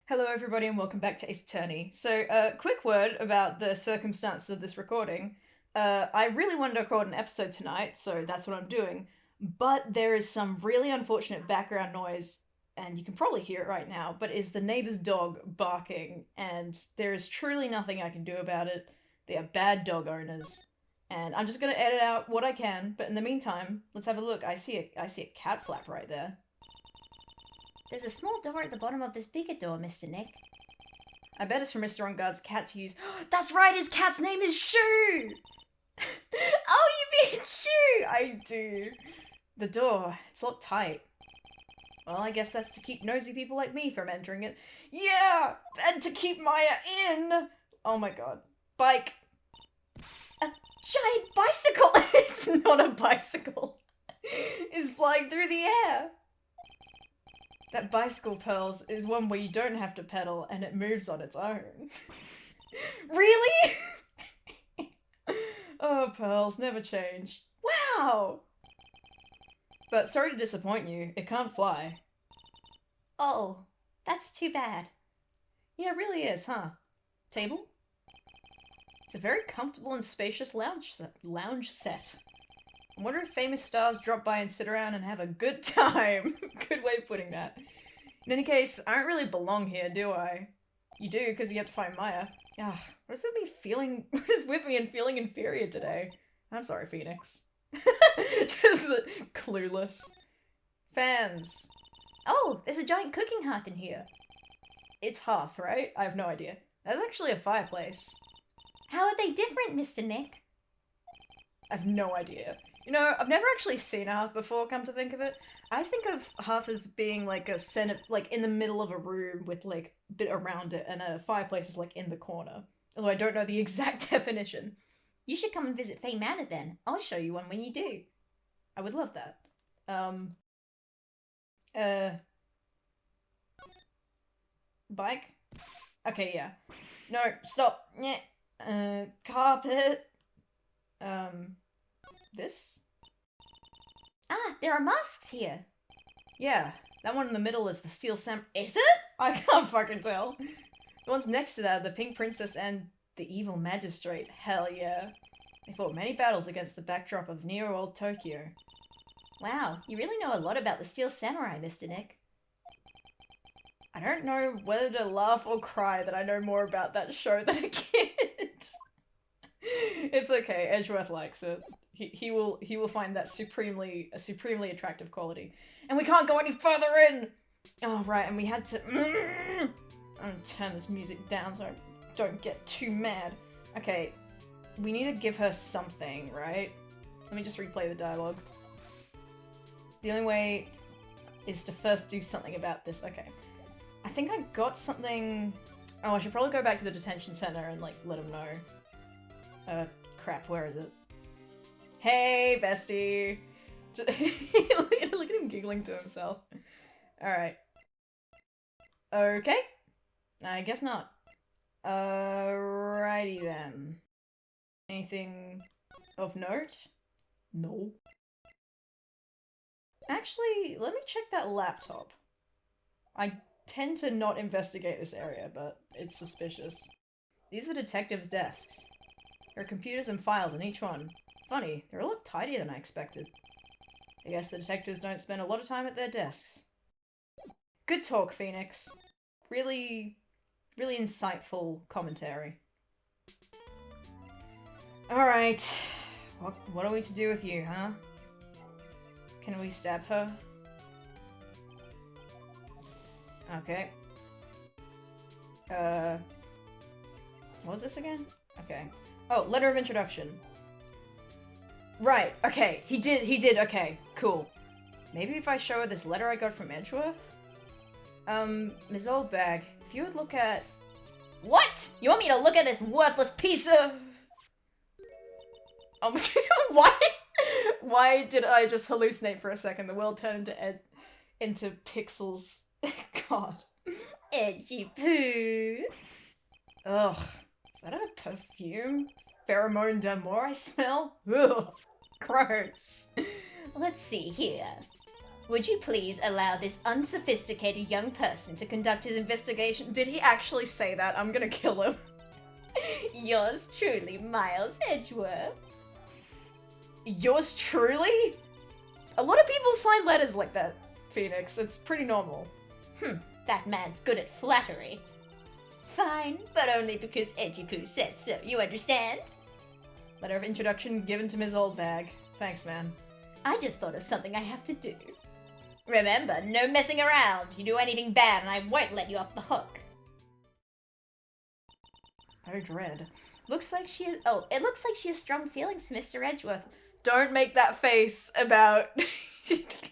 Hello everybody and welcome back to Ace Attorney. So, quick word about the circumstances of this recording. I really wanted to record an episode tonight, so that's what I'm doing. But there is some really unfortunate background noise, and you can probably hear it right now, but is the neighbor's dog barking, and there is truly nothing I can do about it. They are bad dog owners. And I'm just gonna edit out what I can, but in the meantime, let's have a look. I see a cat flap right there. There's a small door at the bottom of this bigger door, Mr. Nick. I bet it's for Mr. On-Guard's cat to use. That's right, his cat's name is Shoo! Oh, you mean Shoo! I do. The door, it's locked tight. Well, I guess that's to keep nosy people like me from entering it. Yeah! And to keep Maya in! Oh my god. Bike. A giant bicycle! It's not a bicycle. It's flying through the air. That bicycle, Pearls, is one where you don't have to pedal and it moves on its own. Really? Oh, Pearls, never change. Wow! But sorry to disappoint you, it can't fly. Oh, that's too bad. Yeah, it really is, huh? Table? It's a very comfortable and spacious lounge set. I wonder if famous stars drop by and sit around and have a good time. Good way of putting that. In any case, I don't really belong here, do I? You do, because you have to find Maya. Ugh, what is with me and feeling inferior today? I'm sorry, Phoenix. Just clueless. Fans. Oh, there's a giant cooking hearth in here. It's hearth, right? I have no idea. That's actually a fireplace. How are they different, Mr. Nick? I have no idea. You know, I've never actually seen a hearth before, come to think of it. I think of hearth as being like a center, like in the middle of a room with like a bit around it, and a fireplace is like in the corner. Although I don't know the exact definition. You should come and visit Faye Manor then. I'll show you one when you do. I would love that. Bike? Okay, yeah. No, stop. Yeah. Carpet. This? Ah, there are masks here. Yeah, that one in the middle is the steel sam- Is it? I can't fucking tell. The ones next to that are the Pink Princess and the Evil Magistrate. Hell yeah. They fought many battles against the backdrop of neo-old Tokyo. Wow, you really know a lot about the Steel Samurai, Mr. Nick. I don't know whether to laugh or cry that I know more about that show than a kid. It's okay, Edgeworth likes it. He will find that a supremely attractive quality. And we can't go any further in! Oh, right, and we had to... I'm gonna turn this music down so I don't get too mad. Okay, we need to give her something, right? Let me just replay the dialogue. The only way is to first do something about this. Okay. I think I got something... Oh, I should probably go back to the detention center and, like, let him know. Crap, where is it? Hey, bestie! Look at him giggling to himself. Alright. Okay. I guess not. Alrighty then. Anything of note? No. Actually, let me check that laptop. I tend to not investigate this area, but it's suspicious. These are detectives' desks. There are computers and files in each one. Funny, they're a lot tidier than I expected. I guess the detectives don't spend a lot of time at their desks. Good talk, Phoenix. Really insightful commentary. Alright. What are we to do with you, huh? Can we stab her? Okay. What was this again? Okay. Oh, letter of introduction. Right, okay, he did, okay, cool. Maybe if I show her this letter I got from Edgeworth? Ms. Oldbag, if you would look at... What? You want me to look at this worthless piece of... Oh, why did I just hallucinate for a second? The world turned into pixels. God. Edgy poo. Ugh. Is that a perfume? Pheromone d'amour I smell? Ugh. Gross. Let's see here. Would you please allow this unsophisticated young person to conduct his investigation? Did he actually say that? I'm gonna kill him. Yours truly, Miles Edgeworth. Yours truly? A lot of people sign letters like that, Phoenix. It's pretty normal. That man's good at flattery. Fine, but only because Edgy-Poo said so, you understand? Letter of introduction given to Ms. Oldbag. Thanks, man. I just thought of something I have to do. Remember, no messing around. You do anything bad and I won't let you off the hook. Oh, dread. Looks like she has- oh, it looks like she has strong feelings for Mr. Edgeworth. Don't make that face about...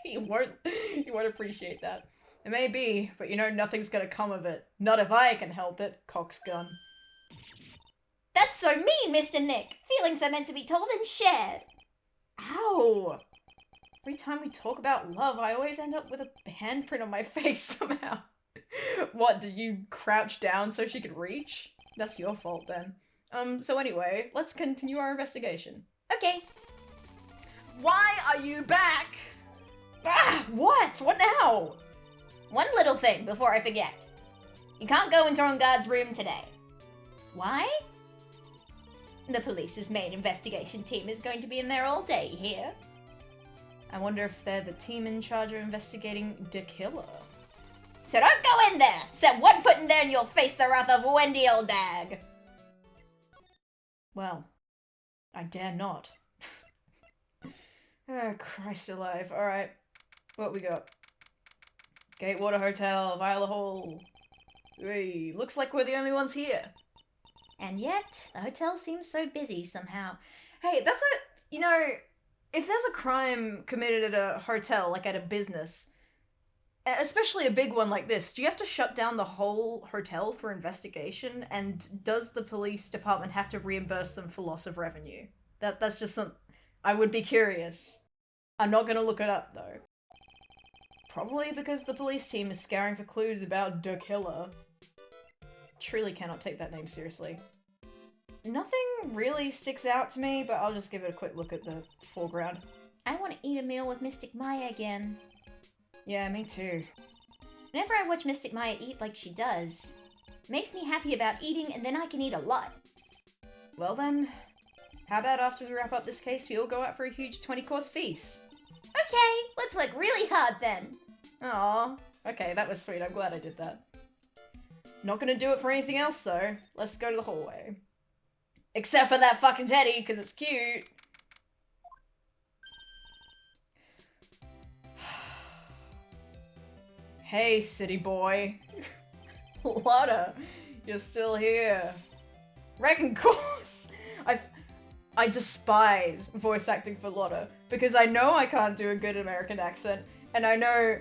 you won't appreciate that. It may be, but you know nothing's gonna come of it. Not if I can help it, coxgun. That's so mean, Mr. Nick. Feelings are meant to be told and shared. Ow! Every time we talk about love, I always end up with a handprint on my face somehow. What, did you crouch down so she could reach? That's your fault then. So anyway, let's continue our investigation. Okay. Why are you back? Ah, what? What now? One little thing before I forget. You can't go into JynxGod's room today. Why? The police's main investigation team is going to be in there all day here. I wonder if they're the team in charge of investigating the killer. So don't go in there! Set one foot in there and you'll face the wrath of Wendy Oldbag! Well, I dare not. Oh, Christ alive. Alright, what we got? Gatewater Hotel, Viola Hall. Hey, looks like we're the only ones here. And yet, the hotel seems so busy somehow. Hey, that's you know, if there's a crime committed at a hotel, like at a business, especially a big one like this, do you have to shut down the whole hotel for investigation? And does the police department have to reimburse them for loss of revenue? That's just some... I would be curious. I'm not gonna look it up, though. Probably because the police team is scouring for clues about the killer. Truly cannot take that name seriously. Nothing really sticks out to me, but I'll just give it a quick look at the foreground. I want to eat a meal with Mystic Maya again. Yeah, me too. Whenever I watch Mystic Maya eat like she does, it makes me happy about eating and then I can eat a lot. Well then, how about after we wrap up this case, we all go out for a huge 20-course feast? Okay, let's work really hard then. Aw, okay, that was sweet. I'm glad I did that. Not gonna do it for anything else, though. Let's go to the hallway. Except for that fucking teddy, because it's cute. Hey, city boy. Lotta, you're still here. Wrecking course. I despise voice acting for Lotta, because I know I can't do a good American accent, and I know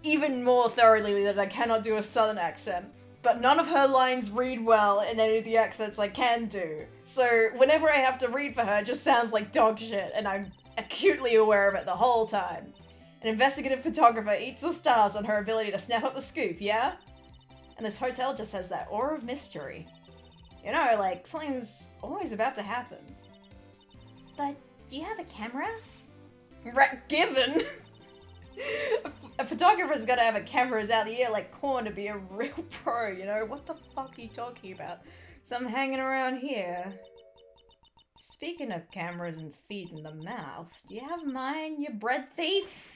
even more thoroughly that I cannot do a southern accent. But none of her lines read well in any of the accents I can do. So whenever I have to read for her, it just sounds like dog shit, and I'm acutely aware of it the whole time. An investigative photographer eats the stars on her ability to snap up the scoop, yeah? And this hotel just has that aura of mystery. You know, like, something's always about to happen. But do you have a camera? Given! A photographer's gotta have a cameras out the ear like corn to be a real pro, you know? What the fuck are you talking about? Some hanging around here. Speaking of cameras and feet in the mouth, do you have mine, you bread thief?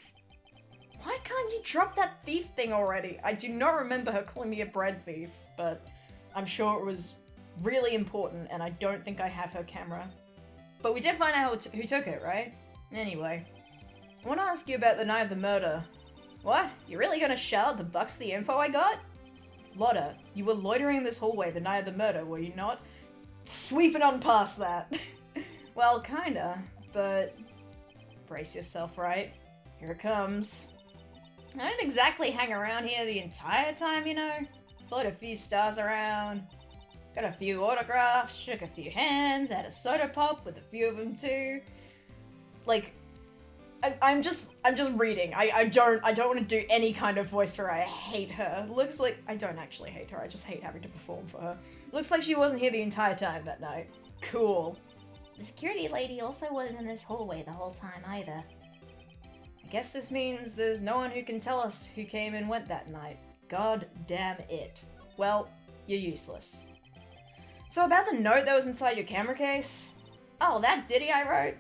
Why can't you drop that thief thing already? I do not remember her calling me a bread thief, but I'm sure it was really important and I don't think I have her camera. But we did find out who took it, right? Anyway, I want to ask you about the night of the murder. What? You're really gonna shout the bucks the info I got? Lotta, you were loitering in this hallway the night of the murder, were you not? Sweeping on past that. Well, kinda, but brace yourself, right? Here it comes. I didn't exactly hang around here the entire time, you know? Float a few stars around, got a few autographs, shook a few hands, had a soda pop with a few of them too. Like, I'm just reading. I don't want to do any kind of voice for her. I hate her. Looks like I don't actually hate her. I just hate having to perform for her. Looks like she wasn't here the entire time that night. Cool. The security lady also wasn't in this hallway the whole time either. I guess this means there's no one who can tell us who came and went that night. God damn it. Well, you're useless. So about the note that was inside your camera case? Oh, that ditty I wrote?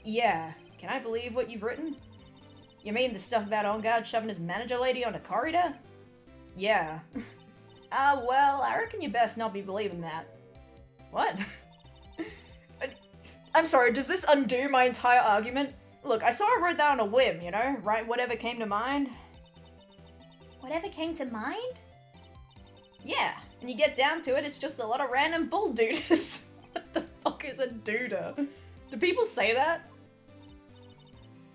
Yeah. Can I believe what you've written? You mean the stuff about On Guard shoving his manager lady on a corridor? Yeah. Well, I reckon you best not be believing that. What? I'm sorry, does this undo my entire argument? Look, I sort of wrote that on a whim, you know? Write whatever came to mind. Whatever came to mind? Yeah, and you get down to it, it's just a lot of random bull dooders. What the fuck is a dooder? Do people say that?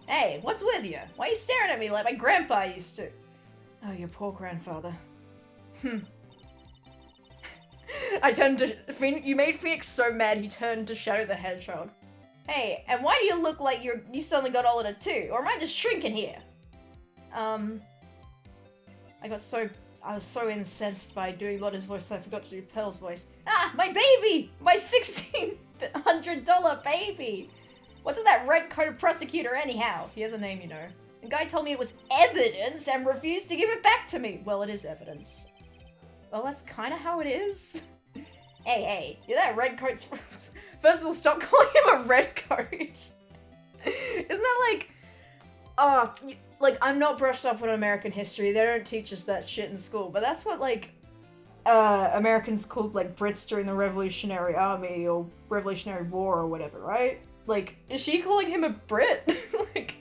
Hey, what's with you? Why are you staring at me like my grandpa used to? Oh, your poor grandfather. I turned to Phoenix. You made Phoenix so mad he turned to Shadow the Hedgehog. Hey, and why do you look like you suddenly got all of it too? Or am I just shrinking here? I was so incensed by doing Lotta's voice that I forgot to do Pearl's voice. Ah, my baby! My $1,600 baby! What's with that red-coated prosecutor anyhow? He has a name, you know. The guy told me it was evidence and refused to give it back to me. Well, it is evidence. Well, that's kind of how it is. Hey, you're that redcoat's... First of all, stop calling him a redcoat. Isn't that like... like, I'm not brushed up on American history. They don't teach us that shit in school. But that's what, like, Americans called, like, Brits during the Revolutionary Army or Revolutionary War or whatever, right? Like, is she calling him a Brit? Like,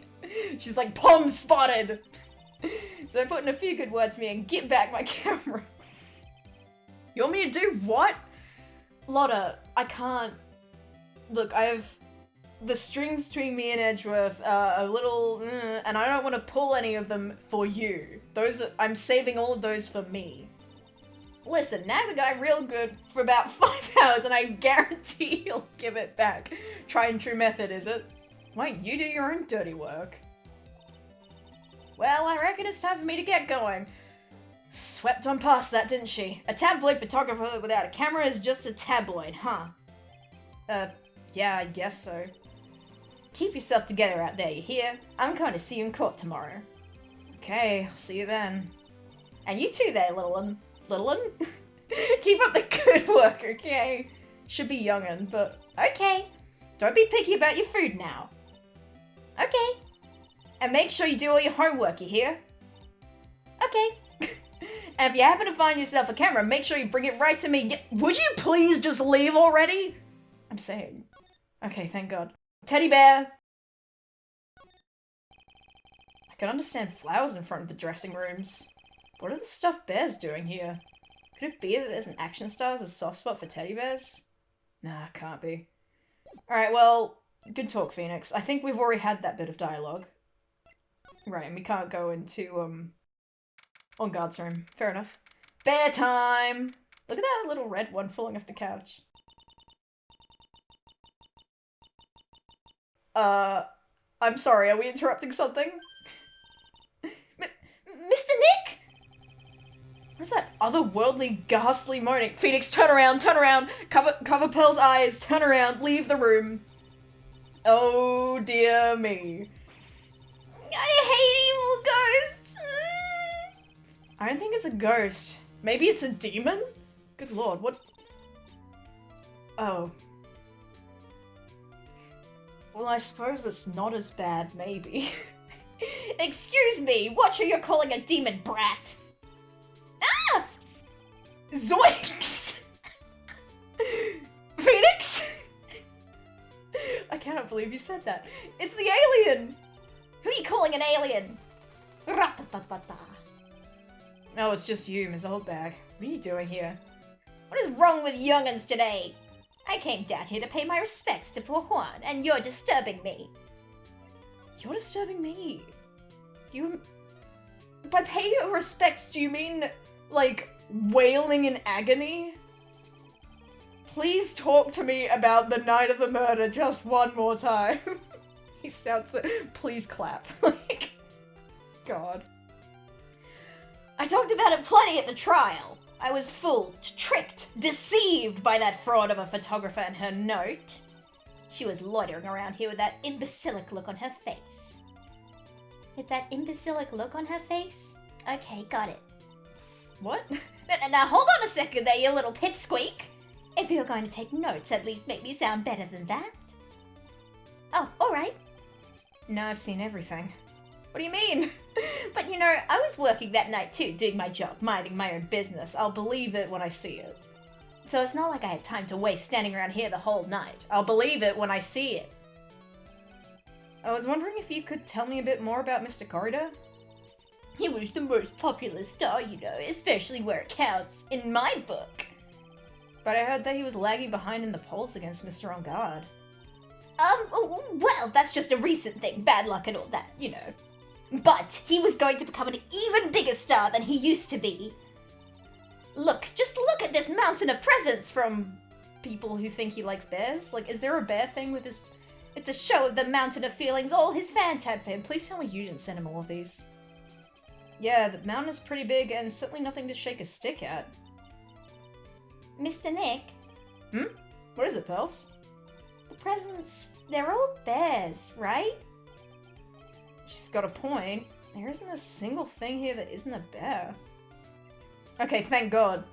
she's like, palm spotted! So I put in a few good words to me and get back my camera. You want me to do what? Lotta, I can't. Look, I have the strings between me and Edgeworth a little, and I don't want to pull any of them for you. I'm saving all of those for me. Listen, nag the guy real good for about 5 hours and I guarantee he'll give it back. Tried and true method, is it? Why don't you do your own dirty work? Well, I reckon it's time for me to get going. Swept on past that, didn't she? A tabloid photographer without a camera is just a tabloid, huh? Yeah, I guess so. Keep yourself together out there, you hear? I'm going to see you in court tomorrow. Okay, I'll see you then. And you too there, little one. Little one? Keep up the good work, okay? Should be youngin', but okay. Don't be picky about your food now. Okay. And make sure you do all your homework, you hear? Okay. And if you happen to find yourself a camera, make sure you bring it right to me. Would you please just leave already? I'm saying. Okay, thank God. Teddy bear! I can understand flowers in front of the dressing rooms. What are the stuffed bears doing here? Could it be that there's an action star as a soft spot for teddy bears? Nah, can't be. Alright, well, good talk, Phoenix. I think we've already had that bit of dialogue. Right, and we can't go into, On Guard's room. Fair enough. Bear time! Look at that little red one falling off the couch. I'm sorry, are we interrupting something? Mr. Nick? What's that otherworldly, ghastly moaning? Phoenix, turn around, cover Pearl's eyes, turn around, leave the room. Oh dear me. I hate evil ghosts! I don't think it's a ghost. Maybe it's a demon? Good lord, what? Oh. Well, I suppose that's not as bad, maybe. Excuse me, watch who you're calling a demon brat! Ah! Zoinks! Phoenix? I cannot believe you said that. It's the alien! Who are you calling an alien? Ra-ta-ta-ta-ta. No, it's just you, Ms. Oldbag. What are you doing here? What is wrong with young'uns today? I came down here to pay my respects to poor Juan, and you're disturbing me. You're disturbing me. By paying your respects, do you mean, like, wailing in agony? Please talk to me about the night of the murder just one more time. He sounds so... Please clap. Like, God. I talked about it plenty at the trial. I was fooled, tricked, deceived by that fraud of a photographer and her note. She was loitering around here with that imbecilic look on her face. With that imbecilic look on her face? Okay, got it. What? Now hold on a second there, you little pipsqueak. If you're going to take notes, at least make me sound better than that. Oh, alright. Now I've seen everything. What do you mean? But you know, I was working that night too, doing my job, minding my own business. I'll believe it when I see it. So it's not like I had time to waste standing around here the whole night. I'll believe it when I see it. I was wondering if you could tell me a bit more about Mr. Corridor? He was the most popular star, you know, especially where it counts, in my book. But I heard that he was lagging behind in the polls against Mr. On Guard. Well, that's just a recent thing, bad luck and all that, you know. But he was going to become an even bigger star than he used to be. Look, just look at this mountain of presents from people who think he likes bears? Like, is there a bear thing with his... It's a show of the mountain of feelings all his fans had for him. Please tell me you didn't send him all of these. Yeah, the mountain is pretty big and certainly nothing to shake a stick at. Mr. Nick? What is it, Pearls? The presents, they're all bears, right? She's got a point. There isn't a single thing here that isn't a bear. Okay, thank God.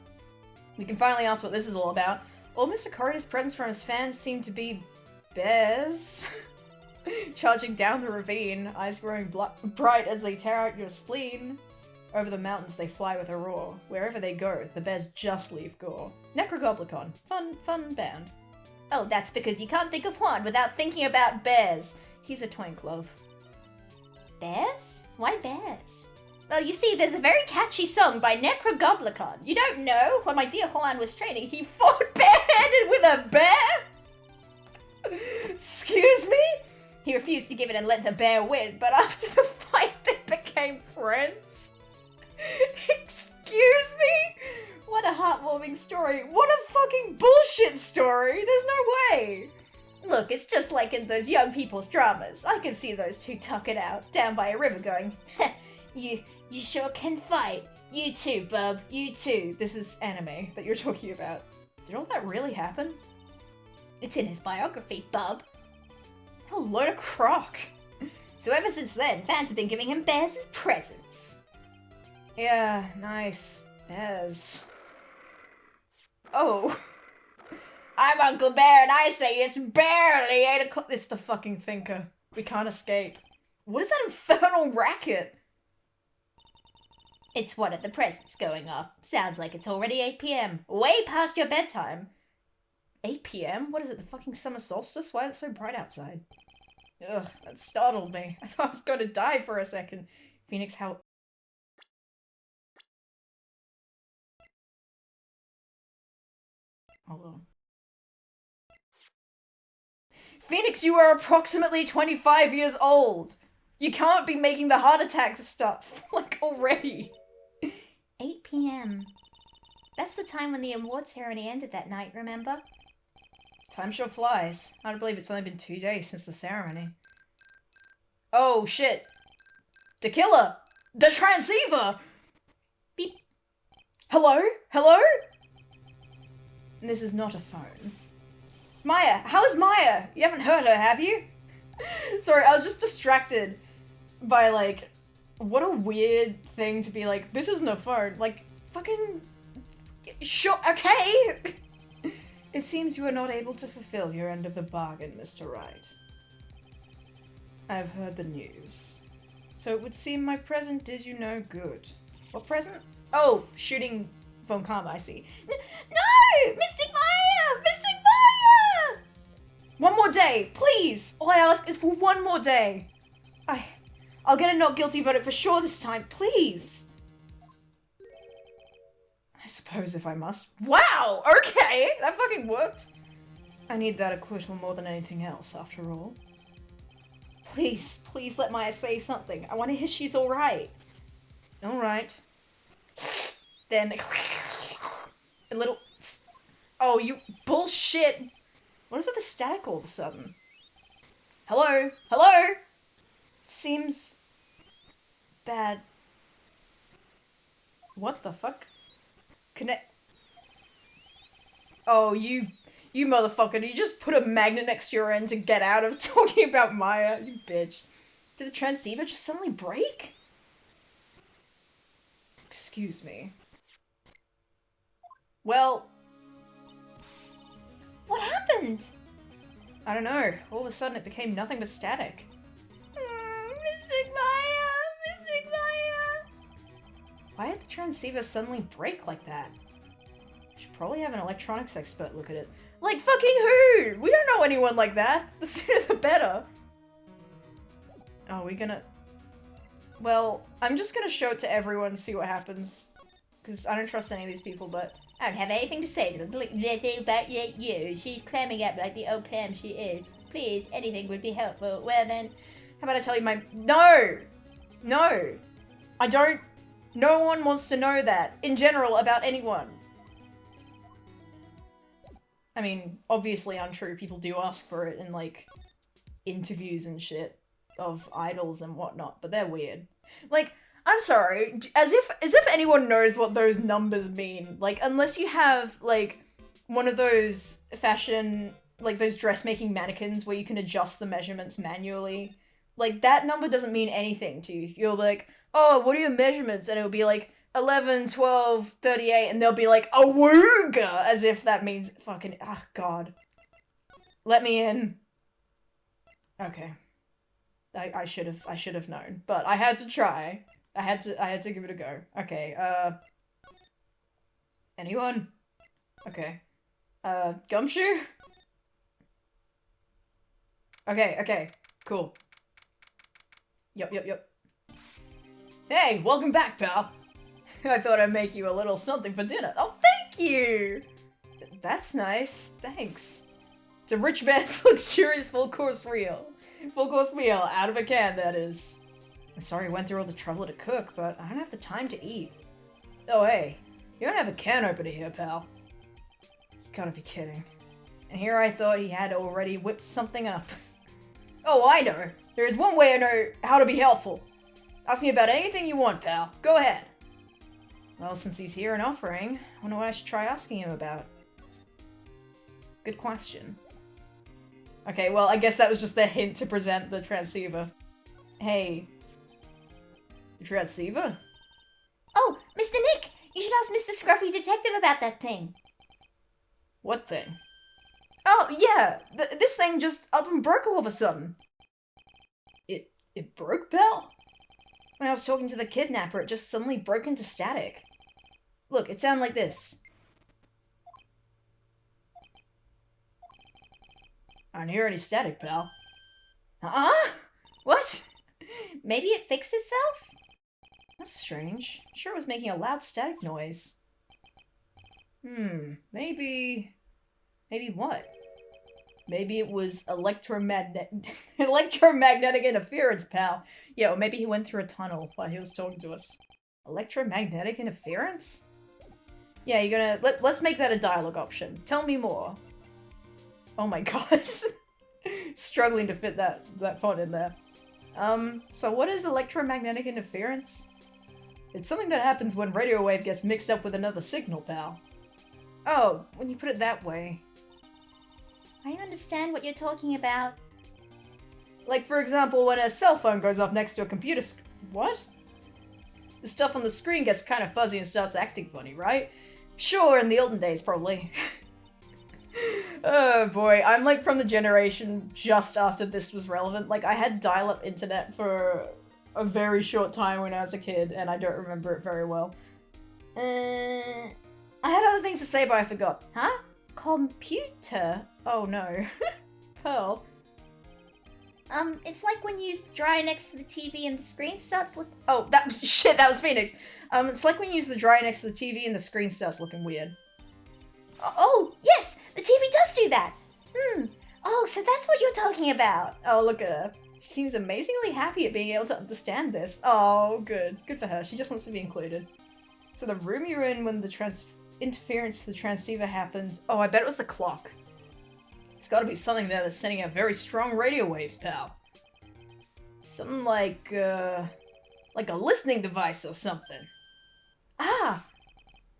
We can finally ask what this is all about. All Mr. Corridor's presents from his fans seem to be bears. Charging down the ravine, eyes growing bright as they tear out your spleen. Over the mountains they fly with a roar. Wherever they go, the bears just leave gore. Necrogoblicon. Fun band. Oh, that's because you can't think of one without thinking about bears. He's a twink, love. Bears? Why bears? Well, you see, there's a very catchy song by Necrogoblicon. You don't know? When my dear Juan was training, he fought barehanded with a bear? Excuse me? He refused to give it and let the bear win, but after the fight, they became friends. Excuse me? What a heartwarming story. What a fucking bullshit story. There's no way. Look, it's just like in those young people's dramas. I can see those two tuck it out, down by a river going, You sure can fight. You too, bub. You too. This is anime that you're talking about. Did all that really happen? It's in his biography, bub. What a load of crock. So ever since then, fans have been giving him bears as presents. Yeah, nice. Bears. Oh. I'm Uncle Bear and I say it's barely 8 o'clock. It's the fucking thinker. We can't escape. What is that infernal racket? It's one of the presents going off. Sounds like it's already 8 p.m. Way past your bedtime. 8 p.m? What is it, the fucking summer solstice? Why is it so bright outside? Ugh, that startled me. I thought I was going to die for a second. Phoenix, how... Hold on. Phoenix, you are approximately 25 years old. You can't be making the heart attack stuff, like, already. 8 p.m. That's the time when the award ceremony ended that night, remember? Time sure flies. I don't believe it's only been 2 days since the ceremony. Oh, shit. The killer! The transceiver! Beep. Hello? Hello? This is not a phone. Maya! How is Maya? You haven't heard her, have you? Sorry, I was just distracted by, like, what a weird thing to be like, this isn't a phone. Like, fucking... Sure, okay! It seems you are not able to fulfill your end of the bargain, Mr. Wright. I have heard the news. So it would seem my present did you no good. What present? Oh, shooting Von Karma, I see. No! Mystic Maya! Mystic Maya! One more day, please! All I ask is for one more day. I'll get a not guilty verdict for sure this time, please! I suppose if I must. Wow! Okay! That fucking worked! I need that acquittal more than anything else, after all. Please, please let Maya say something. I want to hear she's alright. Alright. Then... a little... Oh, you bullshit! What is with the static all of a sudden? Hello? Hello? It seems... bad. What the fuck? Connect... Oh, you motherfucker. You just put a magnet next to your end to get out of talking about Maya, you bitch. Did the transceiver just suddenly break? Excuse me. Well... What happened? I don't know. All of a sudden it became nothing but static. Mystic Maya! Mystic Maya! Why did the transceiver suddenly break like that? Should probably have an electronics expert look at it. Like fucking who? We don't know anyone like that. The sooner the better. Oh, we gonna... Well, I'm just gonna show it to everyone and see what happens. Because I don't trust any of these people, but... I don't have anything to say to them about you. She's clamming up like the old clam she is. Please, anything would be helpful. Well then... How about I tell you my... No! No! I don't... No one wants to know that, in general, about anyone. I mean, obviously untrue, people do ask for it in, like, interviews and shit of idols and whatnot, but they're weird. Like, I'm sorry, as if anyone knows what those numbers mean. Like, unless you have, like, one of those fashion, like, those dressmaking mannequins where you can adjust the measurements manually. Like, that number doesn't mean anything to you. You're like, oh, what are your measurements? And it'll be like, 11, 12, 38, and they'll be like, awooga! As if that means fucking, ah, God. Let me in. Okay. I should have known, but I had to try. I had to give it a go. Okay, anyone? Okay. Gumshoe? Okay, cool. Yup. Hey, welcome back, pal. I thought I'd make you a little something for dinner. Oh, thank you! That's nice, thanks. It's a rich man's luxurious full-course meal. Full-course meal, out of a can, that is. I'm sorry I went through all the trouble to cook, but I don't have the time to eat. Oh, hey, you don't have a can opener here, pal. You gotta be kidding. And here I thought he had already whipped something up. Oh, I know. There is one way I know how to be helpful. Ask me about anything you want, pal. Go ahead. Well, since he's here and offering, I wonder what I should try asking him about. Good question. Okay, well, I guess that was just their hint to present the transceiver. Hey. The transceiver? Oh, Mr. Nick! You should ask Mr. Scruffy Detective about that thing. What thing? Oh, yeah! This thing just up and broke all of a sudden. It broke, pal? When I was talking to the kidnapper, it just suddenly broke into static. Look, it sounded like this. I don't hear any static, pal. Huh? What? Maybe it fixed itself? That's strange. I'm sure it was making a loud static noise. Maybe what? Maybe it was electromagnetic interference, pal. Yeah, or maybe he went through a tunnel while he was talking to us. Electromagnetic interference? Yeah, you're gonna... Let's make that a dialogue option. Tell me more. Oh my gosh. Struggling to fit that font in there. So what is electromagnetic interference? It's something that happens when radio wave gets mixed up with another signal, pal. Oh, when you put it that way. I understand what you're talking about. Like, for example, when a cell phone goes off next to a computer what? The stuff on the screen gets kind of fuzzy and starts acting funny, right? Sure, in the olden days, probably. Oh boy, I'm like from the generation just after this was relevant. Like, I had dial-up internet for a very short time when I was a kid, and I don't remember it very well. I had other things to say, but I forgot. Huh? Computer? Oh no. Pearl. It's like when you use the dryer next to the TV and the screen starts looking... Oh, that was Phoenix. It's like when you use the dryer next to the TV and the screen starts looking weird. Oh, yes! The TV does do that! Oh, so that's what you're talking about. Oh, look at her. She seems amazingly happy at being able to understand this. Oh, good. Good for her. She just wants to be included. So the room you're in when the interference to the transceiver happened... Oh, I bet it was the clock. There's gotta be something there that's sending out very strong radio waves, pal. Something like a listening device or something. Ah!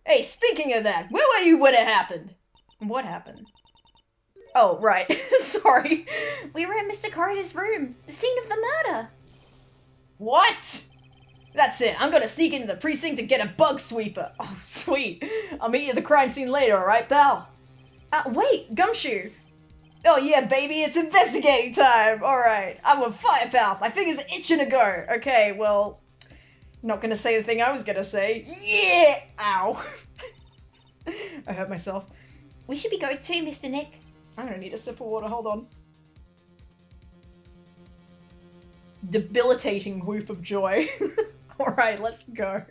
Hey, speaking of that, where were you when it happened? What happened? Oh, right. Sorry. We were in Mr. Corridor's room, the scene of the murder. What? That's it. I'm gonna sneak into the precinct to get a bug sweeper. Oh, sweet. I'll meet you at the crime scene later, alright, pal? Wait, Gumshoe. Oh yeah, baby, it's investigating time. Alright, I'm on fire, pal. My fingers are itching to go. Okay, well, not gonna say the thing I was gonna say. Yeah! Ow. I hurt myself. We should be going too, Mr. Nick. I'm gonna need a sip of water, hold on. Debilitating whoop of joy. Alright, let's go.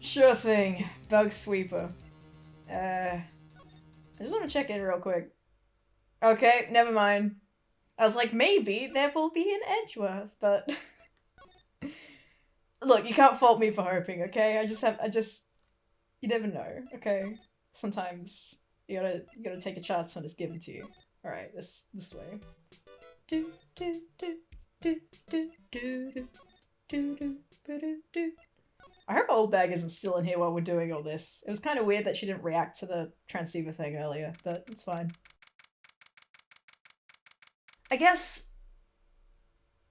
Sure thing. Bug sweeper. I just want to check in real quick. Okay, never mind. I was like, maybe there will be an Edgeworth, but... Look, you can't fault me for hoping, okay? You never know, okay? Sometimes you gotta take a chance when it's given to you. Alright, this way. Do do do do do do do do do do do. I hope Old Bag isn't still in here while we're doing all this. It was kind of weird that she didn't react to the transceiver thing earlier, but it's fine. I guess...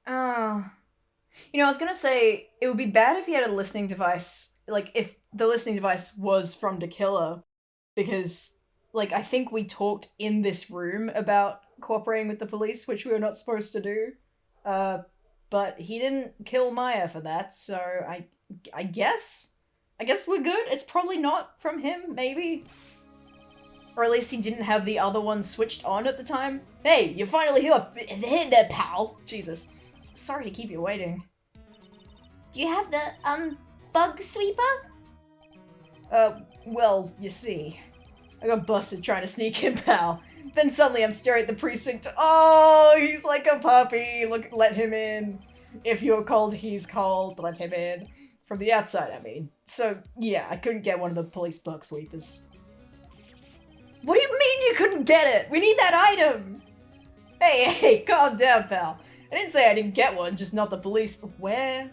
You know, I was gonna say, it would be bad if he had a listening device, like, if the listening device was from the killer, because, like, I think we talked in this room about cooperating with the police, which we were not supposed to do, but he didn't kill Maya for that, so I guess we're good. It's probably not from him, maybe? Or at least he didn't have the other one switched on at the time. Hey, you're finally here! Hey there, pal! Jesus. Sorry to keep you waiting. Do you have the, bug sweeper? Well, you see. I got busted trying to sneak in, pal. Then suddenly I'm staring at the precinct. Oh, he's like a puppy. Look, let him in. If you're cold, he's cold. Let him in. From the outside, I mean. So, yeah, I couldn't get one of the police bug sweepers. What do you mean you couldn't get it? We need that item! Hey, calm down, pal. I didn't say I didn't get one, just not the police. Where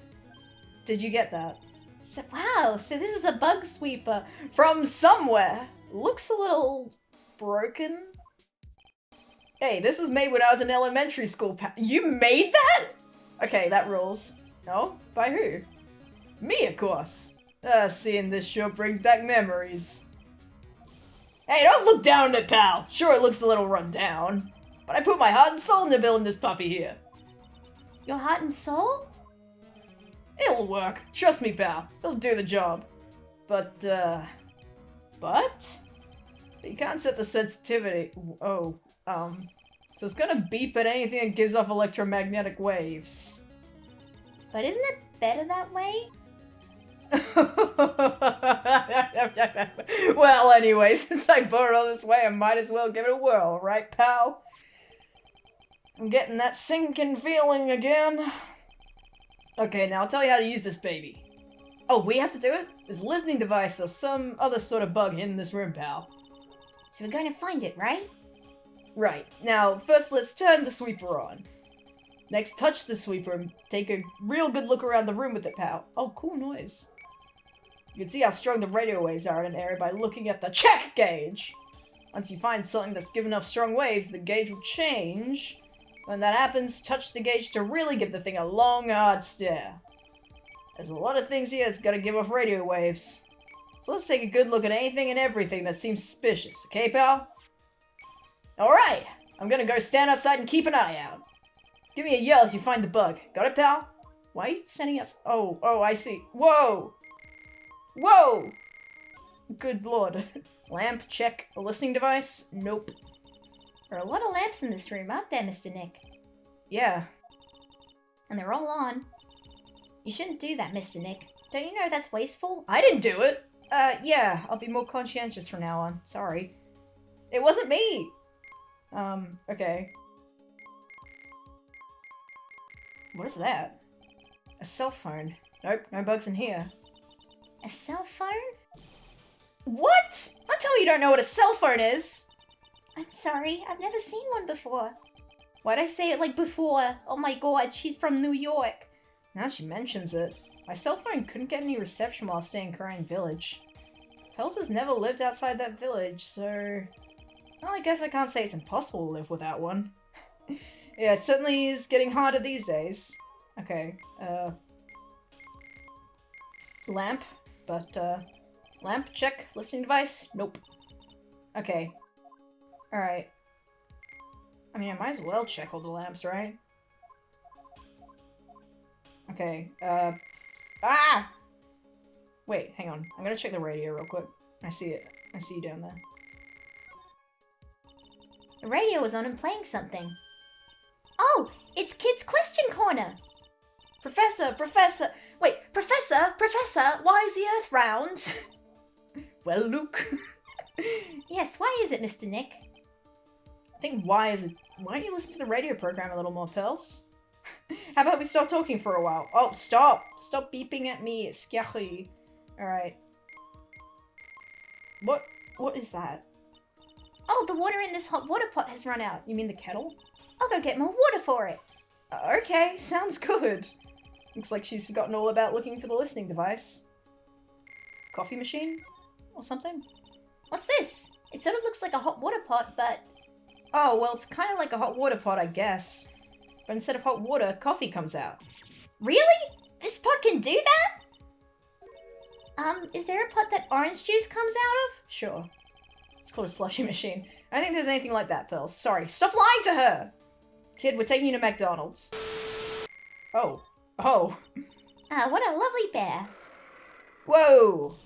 did you get that? So, wow, so this is a bug sweeper. From somewhere. Looks a little broken. Hey, this was made when I was in elementary school, pal. You made that? Okay, that rules. No? By who? Me, of course. Seeing this sure brings back memories. Hey, don't look down at it, pal. Sure, it looks a little run down, but I put my heart and soul into building this puppy here. Your heart and soul? It'll work. Trust me, pal. It'll do the job. But you can't set the sensitivity. Oh, so it's gonna beep at anything that gives off electromagnetic waves. But isn't it better that way? Well, anyway, since I bought it all this way, I might as well give it a whirl, right, pal? I'm getting that sinking feeling again. Okay, now I'll tell you how to use this baby. Oh, we have to do it? There's a listening device or some other sort of bug in this room, pal. So we're going to find it, right? Right. Now, first let's turn the sweeper on. Next, touch the sweeper and take a real good look around the room with it, pal. Oh, cool noise. You can see how strong the radio waves are in an area by looking at the check gauge. Once you find something that's given enough strong waves, the gauge will change. When that happens, touch the gauge to really give the thing a long, hard stare. There's a lot of things here that's gotta give off radio waves. So let's take a good look at anything and everything that seems suspicious, okay, pal? Alright, I'm gonna go stand outside and keep an eye out. Give me a yell if you find the bug. Got it, pal? Why are you sending us? Oh, I see. Whoa! Whoa! Good lord. Lamp, check. A listening device? Nope. There are a lot of lamps in this room, aren't there, Mr. Nick? Yeah. And they're all on. You shouldn't do that, Mr. Nick. Don't you know that's wasteful? I didn't do it! Yeah, I'll be more conscientious from now on. Sorry. It wasn't me! Okay. What is that? A cell phone. Nope, no bugs in here. A cell phone? What? Don't tell me you don't know what a cell phone is! I'm sorry, I've never seen one before. Why'd I say it like before? Oh my god, she's from New York. Now she mentions it. My cell phone couldn't get any reception while staying in Korean Village. Pels has never lived outside that village, so... Well, I guess I can't say it's impossible to live without one. Yeah, it certainly is getting harder these days. Okay, lamp, but, lamp, check. Listening device, nope. Okay. Alright. I mean, I might as well check all the lamps, right? Okay, ah! Wait, hang on. I'm gonna check the radio real quick. I see it. I see you down there. The radio was on and playing something. Oh, it's Kids Question Corner! Professor, wait, Professor, why is the Earth round? Well, Luke. Yes, why is it, Mr. Nick? I think why don't you listen to the radio program a little more, Pearls? How about we stop talking for a while? Oh, stop! Stop beeping at me, it's scary. Alright. What is that? Oh, the water in this hot water pot has run out. You mean the kettle? I'll go get more water for it. Okay, sounds good. Looks like she's forgotten all about looking for the listening device. Coffee machine? Or something? What's this? It sort of looks like a hot water pot, but... Oh, well, it's kind of like a hot water pot, I guess. But instead of hot water, coffee comes out. Really? This pot can do that? Is there a pot that orange juice comes out of? Sure. It's called a slushy machine. I don't think there's anything like that, Pearls. Sorry. Stop lying to her! Kid, we're taking you to McDonald's. Oh. Oh. What a lovely bear. Whoa!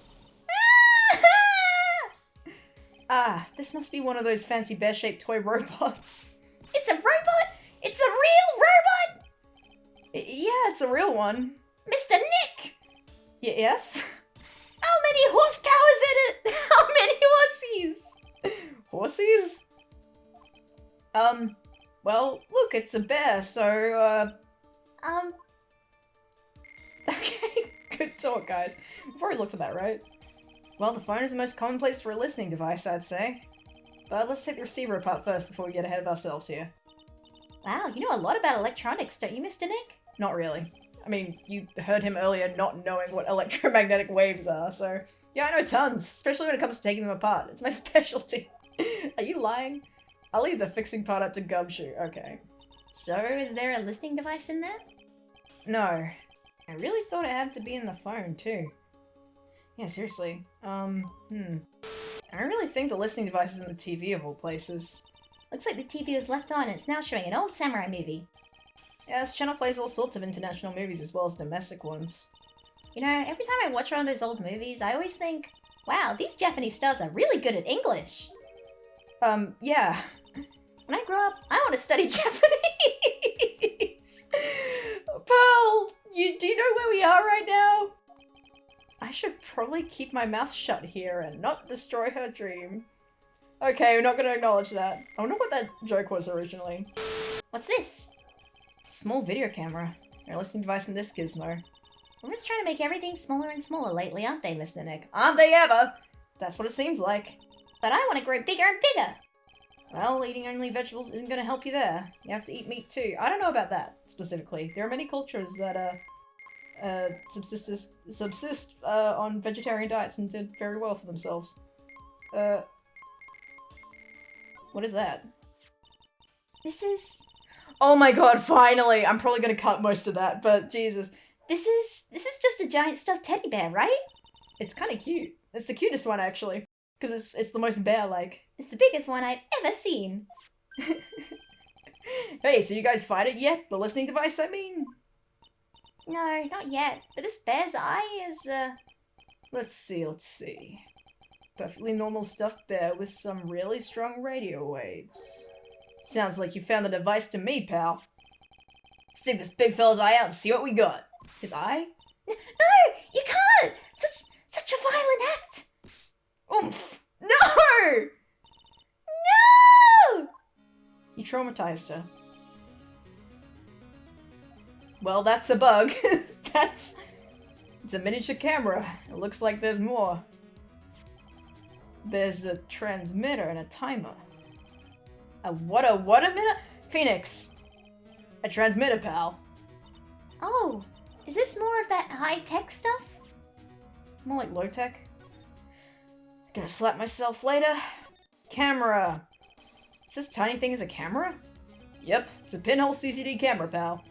Ah, this must be one of those fancy bear-shaped toy robots. It's a robot? It's a real robot? Yeah, it's a real one. Mr. Nick! Yes? How many horsepower's in it? How many horsies? Horsies? Well, look, it's a bear, so, Okay, good talk, guys. We've already looked at that, right? Well, the phone is the most common place for a listening device, I'd say. But let's take the receiver apart first before we get ahead of ourselves here. Wow, you know a lot about electronics, don't you, Mr. Nick? Not really. I mean, you heard him earlier not knowing what electromagnetic waves are, so... Yeah, I know tons, especially when it comes to taking them apart. It's my specialty. Are you lying? I'll leave the fixing part up to Gumshoe. Okay. So, is there a listening device in there? No. I really thought it had to be in the phone, too. Yeah, seriously. I don't really think the listening device is in the TV of all places. Looks like the TV was left on and it's now showing an old samurai movie. Yeah, this channel plays all sorts of international movies as well as domestic ones. You know, every time I watch one of those old movies, I always think, wow, these Japanese stars are really good at English. Yeah. When I grow up, I want to study Japanese. Pearl, do you know where we are right now? I should probably keep my mouth shut here and not destroy her dream. Okay, we're not going to acknowledge that. I wonder what that joke was originally. What's this? Small video camera. No listening device in this gizmo. Everyone's trying to make everything smaller and smaller lately, aren't they, Mr. Nick? Aren't they ever? That's what it seems like. But I want to grow bigger and bigger. Well, eating only vegetables isn't going to help you there. You have to eat meat too. I don't know about that, specifically. There are many cultures that, subsist on vegetarian diets and did very well for themselves. What is that? This is... Oh my god, finally! I'm probably gonna cut most of that, but Jesus. This is just a giant stuffed teddy bear, right? It's kinda cute. It's the cutest one, actually. Because it's the most bear-like. It's the biggest one I've ever seen. Hey, so you guys find it yet? The listening device, I mean? No, not yet. But this bear's eye is, Let's see. Perfectly normal stuffed bear with some really strong radio waves. Sounds like you found the device to me, pal. Stick this big fella's eye out and see what we got. His eye? No, you can't! Such a violent act! Oomph! No! No! You traumatized her. Well, that's a bug. It's a miniature camera. It looks like there's more. There's a transmitter and a timer. What a minute? Phoenix. A transmitter, pal. Oh, is this more of that high-tech stuff? More like low-tech. Gonna slap myself later. Camera. Is this tiny thing is a camera? Yep, it's a pinhole CCD camera, pal.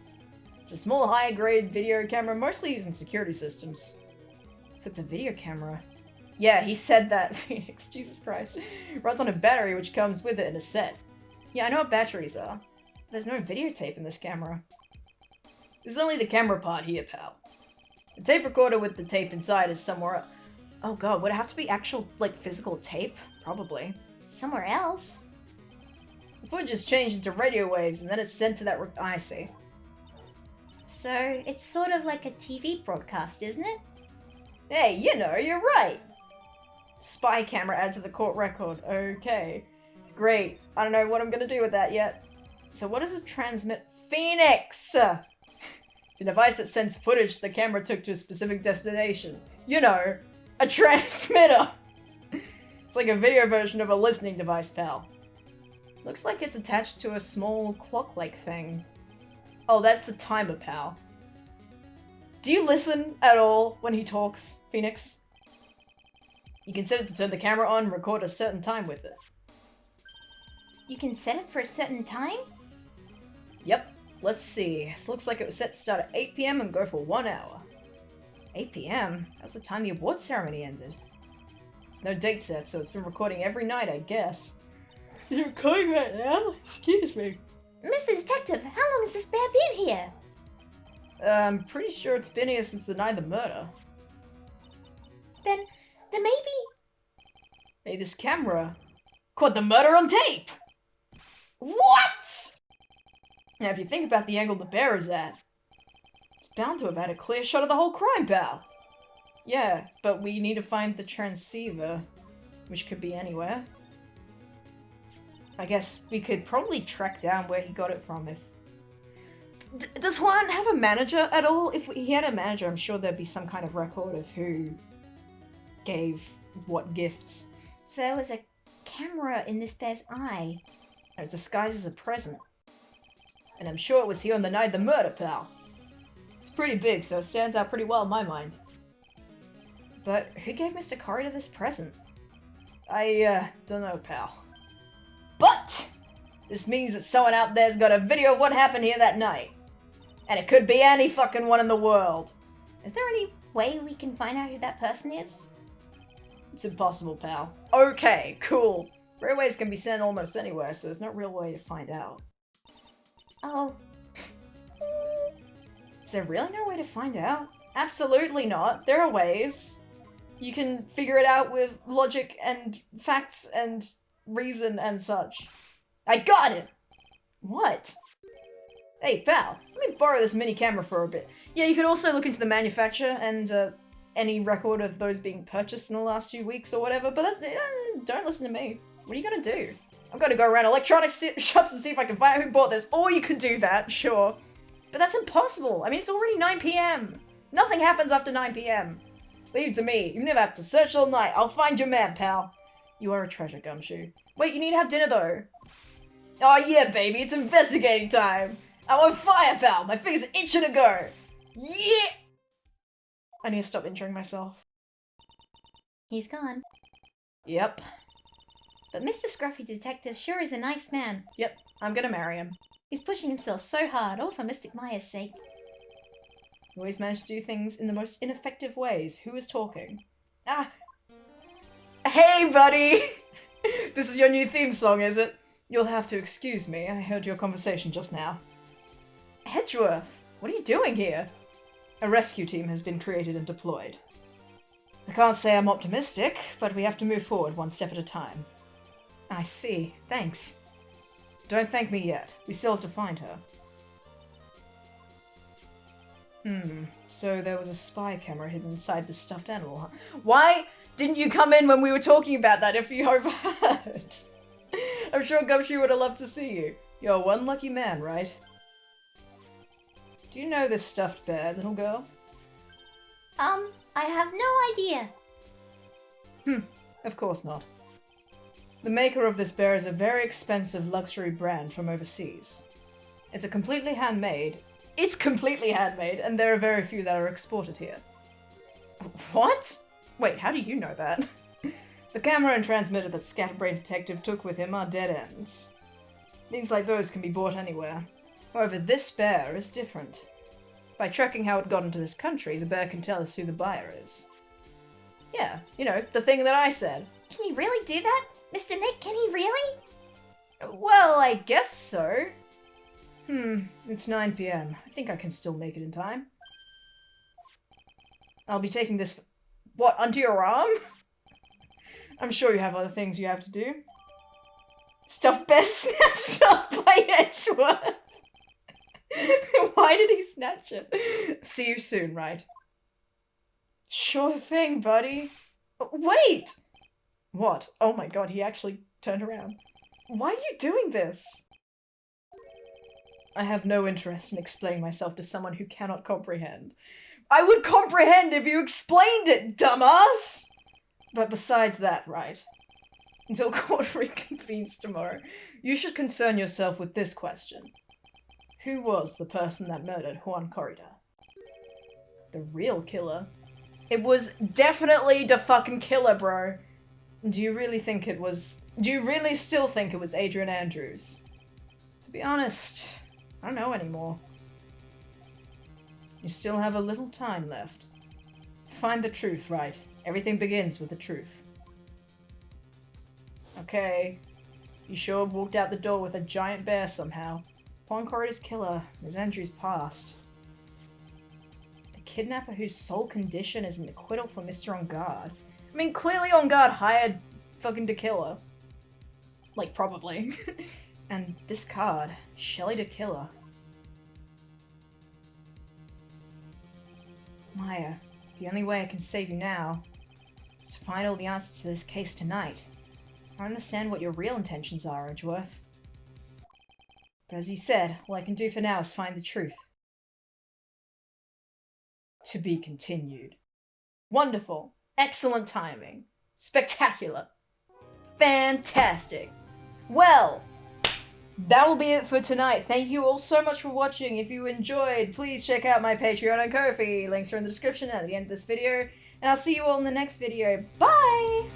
It's a small high-grade video camera, mostly used in security systems. So it's a video camera. Yeah, he said that, Phoenix, Jesus Christ. Runs on a battery which comes with it in a set. Yeah, I know what batteries are. But there's no videotape in this camera. This is only the camera part here, pal. The tape recorder with the tape inside is somewhere. Oh god, would it have to be actual, like, physical tape? Probably. Somewhere else? The footage is changed into radio waves and then it's sent to that I see. So, it's sort of like a TV broadcast, isn't it? Hey, you know, you're right! Spy camera added to the court record. Okay. Great. I don't know what I'm gonna do with that yet. So what does it transmit? Phoenix! It's a device that sends footage the camera took to a specific destination. You know, a transmitter! It's like a video version of a listening device, pal. Looks like it's attached to a small clock-like thing. Oh, that's the timer, pal. Do you listen at all when he talks, Phoenix? You can set it to turn the camera on and record a certain time with it. You can set it for a certain time? Yep. Let's see. This looks like it was set to start at 8 PM and go for 1 hour. 8 PM? That was the time the award ceremony ended. There's no date set, so it's been recording every night, I guess. Is it recording right now? Excuse me. Mr. Detective, how long has this bear been here? I'm pretty sure it's been here since the night of the murder. Then maybe... Hey, this camera caught the murder on tape! What?! Now, if you think about the angle the bear is at, it's bound to have had a clear shot of the whole crime, pal. Yeah, but we need to find the transceiver, which could be anywhere. I guess we could probably track down where he got it from if... does Juan have a manager at all? If he had a manager, I'm sure there'd be some kind of record of who gave what gifts. So there was a camera in this bear's eye. It was disguised as a present. And I'm sure it was here on the night of the murder, pal. It's pretty big, so it stands out pretty well in my mind. But who gave Mr. Corridor this present? I, don't know, pal. But! This means that someone out there's got a video of what happened here that night. And it could be any fucking one in the world. Is there any way we can find out who that person is? It's impossible, pal. Okay, cool. Radio waves can be sent almost anywhere, so there's no real way to find out. Oh. Is there really no way to find out? Absolutely not. There are ways. You can figure it out with logic and facts and reason and such. I got it! What? Hey, pal, let me borrow this mini camera for a bit. Yeah, you can also look into the manufacturer and any record of those being purchased in the last few weeks or whatever, but that's don't listen to me. What are you gonna do? I'm gonna go around electronics shops and see if I can find out who bought this. Or you could do that, sure. But that's impossible. I mean, it's already 9 PM. Nothing happens after 9 PM. Leave it to me. You never have to search all night. I'll find your man, pal. You are a treasure, Gumshoe. Wait, you need to have dinner, though. Oh, yeah, baby. It's investigating time. I'm on fire, pal. My fingers are itching to go. Yeah! I need to stop injuring myself. He's gone. Yep. But Mr. Scruffy Detective sure is a nice man. Yep, I'm gonna marry him. He's pushing himself so hard, all for Mystic Maya's sake. You always manage to do things in the most ineffective ways. Who is talking? Ah! Hey, buddy! This is your new theme song, is it? You'll have to excuse me. I heard your conversation just now. Hedgeworth, what are you doing here? A rescue team has been created and deployed. I can't say I'm optimistic, but we have to move forward one step at a time. I see. Thanks. Don't thank me yet. We still have to find her. So there was a spy camera hidden inside the stuffed animal, huh? Why didn't you come in when we were talking about that if you overheard? I'm sure Gumshoe would have loved to see you. You're one lucky man, right? Do you know this stuffed bear, little girl? I have no idea. Of course not. The maker of this bear is a very expensive luxury brand from overseas. It's completely handmade, and there are very few that are exported here. What? Wait, how do you know that? The camera and transmitter that Scatterbrain Detective took with him are dead ends. Things like those can be bought anywhere. However, this bear is different. By tracking how it got into this country, the bear can tell us who the buyer is. Yeah, you know, the thing that I said. Can he really do that? Mr. Nick, can he really? Well, I guess so. It's 9 p.m. I think I can still make it in time. I'll be taking this... What, under your arm? I'm sure you have other things you have to do. Stuffed bear snatched up by Edgeworth. Why did he snatch it? See you soon, right? Sure thing, buddy. Wait! What? Oh my god, he actually turned around. Why are you doing this? I have no interest in explaining myself to someone who cannot comprehend. I would comprehend if you explained it, dumbass! But besides that, right? Until court reconvenes tomorrow, you should concern yourself with this question. Who was the person that murdered Juan Corrida? The real killer? It was definitely the fucking killer, bro. Do you really still think it was Adrian Andrews? To be honest, I don't know anymore. You still have a little time left. Find the truth, right? Everything begins with the truth. Okay. You sure walked out the door with a giant bear somehow. Juan Corrida's killer is Andrews' past. The kidnapper whose sole condition is an acquittal for Mr. On Guard. I mean, clearly On Guard hired fucking the killer. Like, probably. And this card, Shelly the Killer. Maya, the only way I can save you now is to find all the answers to this case tonight. I understand what your real intentions are, Edgeworth. But as you said, all I can do for now is find the truth. To be continued. Wonderful. Excellent timing. Spectacular. Fantastic. Well, that will be it for tonight. Thank you all so much for watching. If you enjoyed, please check out my Patreon and Ko-fi. Links are in the description at the end of this video. And I'll see you all in the next video. Bye!